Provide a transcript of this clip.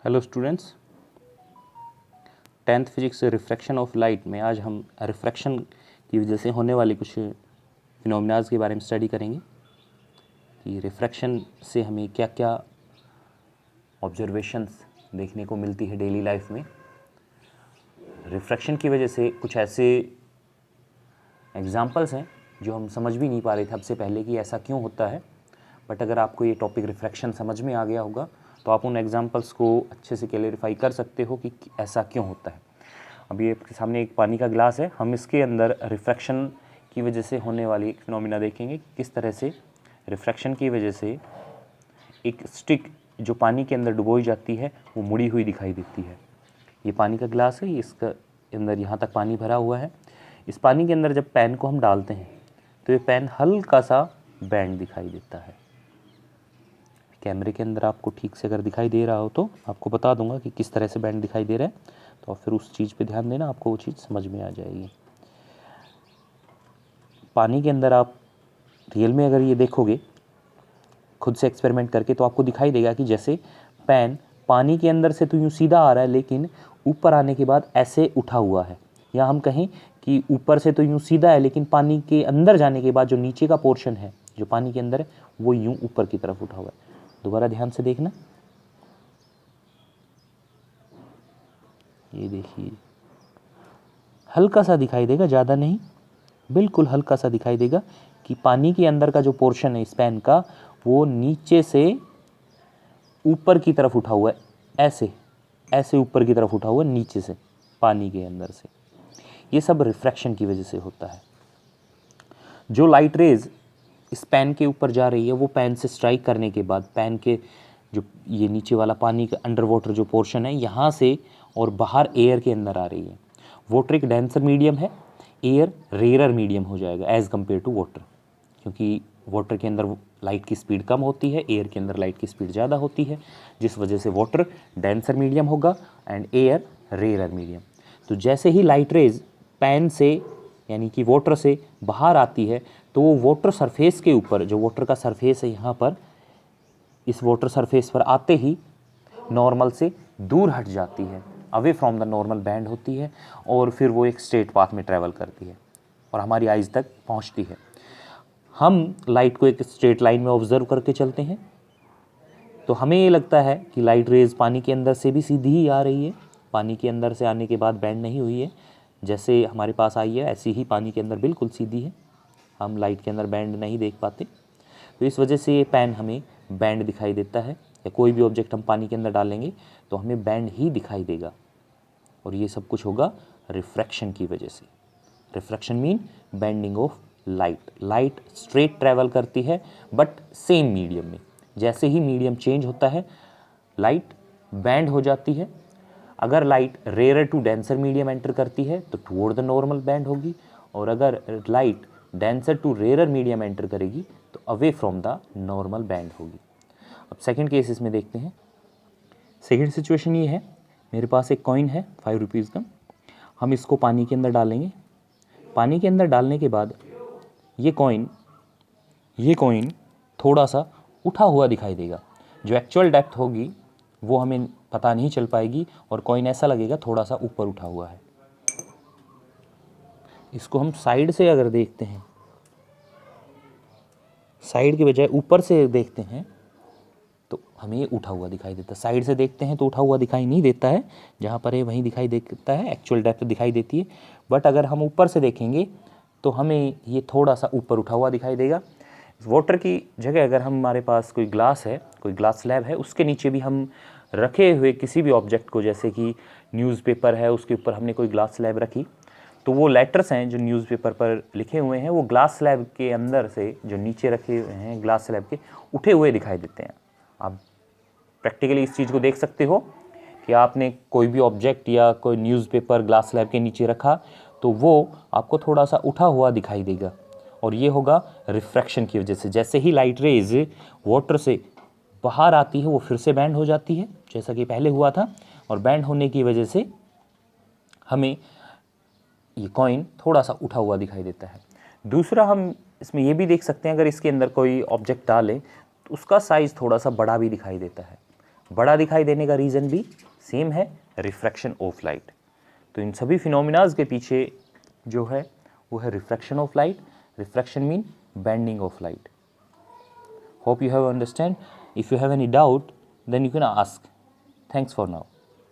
Hello students, 10th physics refraction of light में आज हम रिफ्रैक्शन की वजह से होने वाली कुछ फिनोमिनाज के बारे में स्टडी करेंगे कि रिफ्रैक्शन से हमें क्या क्या ऑब्जर्वेशंस देखने को मिलती है डेली लाइफ में। रिफ्रैक्शन की वजह से कुछ ऐसे एग्जांपल्स हैं जो हम समझ भी नहीं पा रहे थे अब से पहले कि ऐसा क्यों होता है, बट अगर आपको ये टॉपिक रिफ्रैक्शन समझ में आ गया होगा तो आप उन एग्जांपल्स को अच्छे से क्लैरिफाई कर सकते हो कि ऐसा क्यों होता है। अभी आपके सामने एक पानी का गिलास है, हम इसके अंदर रिफ्रैक्शन की वजह से होने वाली एक फिनोमिना देखेंगे किस तरह से रिफ्रैक्शन की वजह से एक स्टिक जो पानी के अंदर डुबोई जाती है वो मुड़ी हुई दिखाई देती है। ये पानी का गिलास है, इसका अंदर यहाँ तक पानी भरा हुआ है। इस पानी के अंदर जब पेन को हम डालते हैं तो ये पेन हल्का सा बैंड दिखाई देता है। कैमरे के अंदर आपको ठीक से अगर दिखाई दे रहा हो तो आपको बता दूंगा कि किस तरह से बैंड दिखाई दे रहा है, तो फिर उस चीज़ पे ध्यान देना, आपको वो चीज़ समझ में आ जाएगी। पानी के अंदर आप रियल में अगर ये देखोगे खुद से एक्सपेरिमेंट करके तो आपको दिखाई देगा कि जैसे पेन पानी के अंदर से तो यूँ सीधा आ रहा है लेकिन ऊपर आने के बाद ऐसे उठा हुआ है, या हम कहें कि ऊपर से तो यूँ सीधा है लेकिन पानी के अंदर जाने के बाद जो नीचे का पोर्शन है जो पानी के अंदर है वो यूँ ऊपर की तरफ उठा हुआ है। दोबारा ध्यान से देखना, ये देखिए हल्का सा दिखाई देगा, ज़्यादा नहीं, बिल्कुल हल्का सा दिखाई देगा कि पानी के अंदर का जो पोर्शन है इस पेन का वो नीचे से ऊपर की तरफ उठा हुआ है, ऐसे ऐसे ऊपर की तरफ उठा हुआ है नीचे से पानी के अंदर से। ये सब रिफ्रैक्शन की वजह से होता है। जो लाइट रेज इस पेन के ऊपर जा रही है वो पेन से स्ट्राइक करने के बाद पेन के जो ये नीचे वाला पानी का अंडर वाटर जो पोर्शन है यहाँ से और बाहर एयर के अंदर आ रही है। वाटर एक डेंसर मीडियम है, एयर रेयरर मीडियम हो जाएगा एज़ कम्पेयर टू वाटर, क्योंकि वाटर के अंदर लाइट की स्पीड कम होती है, एयर के अंदर लाइट की स्पीड ज़्यादा होती है, जिस वजह से वाटर डेंसर मीडियम होगा एंड एयर रेयरर मीडियम। तो जैसे ही लाइट रेज पेन से यानी कि वाटर से बाहर आती है तो वो वाटर सरफेस के ऊपर जो वाटर का सरफेस है यहाँ पर, इस वाटर सरफेस पर आते ही नॉर्मल से दूर हट जाती है, away from the normal band होती है, और फिर वो एक स्ट्रेट पाथ में ट्रैवल करती है और हमारी आइज़ तक पहुँचती है। हम लाइट को एक स्ट्रेट लाइन में ऑब्जर्व करके चलते हैं तो हमें ये लगता है कि लाइट रेज पानी के अंदर से भी सीधी ही आ रही है, पानी के अंदर से आने के बाद बैंड नहीं हुई है, जैसे हमारे पास आई है ऐसी ही पानी के अंदर बिल्कुल सीधी है, हम लाइट के अंदर बैंड नहीं देख पाते। तो इस वजह से ये पेन हमें बैंड दिखाई देता है, या कोई भी ऑब्जेक्ट हम पानी के अंदर डालेंगे तो हमें बैंड ही दिखाई देगा, और ये सब कुछ होगा रिफ्रैक्शन की वजह से। Refraction mean bending of light. Light straight travel करती है बट सेम मीडियम में, जैसे ही मीडियम चेंज होता है लाइट बैंड हो जाती है। अगर light rare to denser medium enter करती है तो टुवर्ड द नॉर्मल बैंड होगी, और अगर light denser to rare medium enter करेगी तो away from the normal bend होगी। अब सेकंड केस इसमें देखते हैं। सेकंड सिचुएशन ये है, मेरे पास एक कॉइन है 5 रुपीज़ का, हम इसको पानी के अंदर डालेंगे। पानी के अंदर डालने के बाद ये कॉइन थोड़ा सा उठा हुआ दिखाई देगा, जो एक्चुअल डेप्थ होगी वो हमें पता नहीं चल पाएगी और कॉइन ऐसा लगेगा थोड़ा सा ऊपर उठा हुआ है। इसको हम साइड से अगर देखते हैं, साइड के बजाय ऊपर से देखते हैं तो हमें ये उठा हुआ दिखाई देता है। साइड से देखते हैं तो उठा हुआ दिखाई नहीं देता है, जहाँ पर ये वहीं दिखाई देता है, एक्चुअल डेप्थ दिखाई देती है। बट अगर हम ऊपर से देखेंगे तो हमें ये थोड़ा सा ऊपर उठा हुआ दिखाई देगा। वाटर की जगह अगर हमारे पास कोई ग्लास है, कोई ग्लास स्लैब है, उसके नीचे भी हम रखे हुए किसी भी ऑब्जेक्ट को, जैसे कि न्यूज़पेपर है उसके ऊपर हमने कोई ग्लास स्लैब रखी, तो वो लेटर्स हैं जो न्यूज़पेपर पर लिखे हुए हैं वो ग्लास स्लैब के अंदर से जो नीचे रखे हुए हैं ग्लास स्लैब के उठे हुए दिखाई देते हैं। आप प्रैक्टिकली इस चीज़ को देख सकते हो कि आपने कोई भी ऑब्जेक्ट या कोई न्यूज़पेपर ग्लास स्लैब के नीचे रखा तो वो आपको थोड़ा सा उठा हुआ दिखाई देगा, और ये होगा रिफ्रैक्शन की वजह से। जैसे ही लाइट रेज वाटर से बाहर आती है वो फिर से बैंड हो जाती है जैसा कि पहले हुआ था, और बैंड होने की वजह से हमें ये कॉइन थोड़ा सा उठा हुआ दिखाई देता है। दूसरा हम इसमें ये भी देख सकते हैं, अगर इसके अंदर कोई ऑब्जेक्ट डालें तो उसका साइज़ थोड़ा सा बड़ा भी दिखाई देता है। बड़ा दिखाई देने का रीज़न भी सेम है, रिफ्रैक्शन ऑफ लाइट। तो इन सभी फिनोमिनाज के पीछे जो है वो है refraction of light. Refraction mean bending of light. Hope you have understand. If you have any doubt, then you can ask. Thanks for now.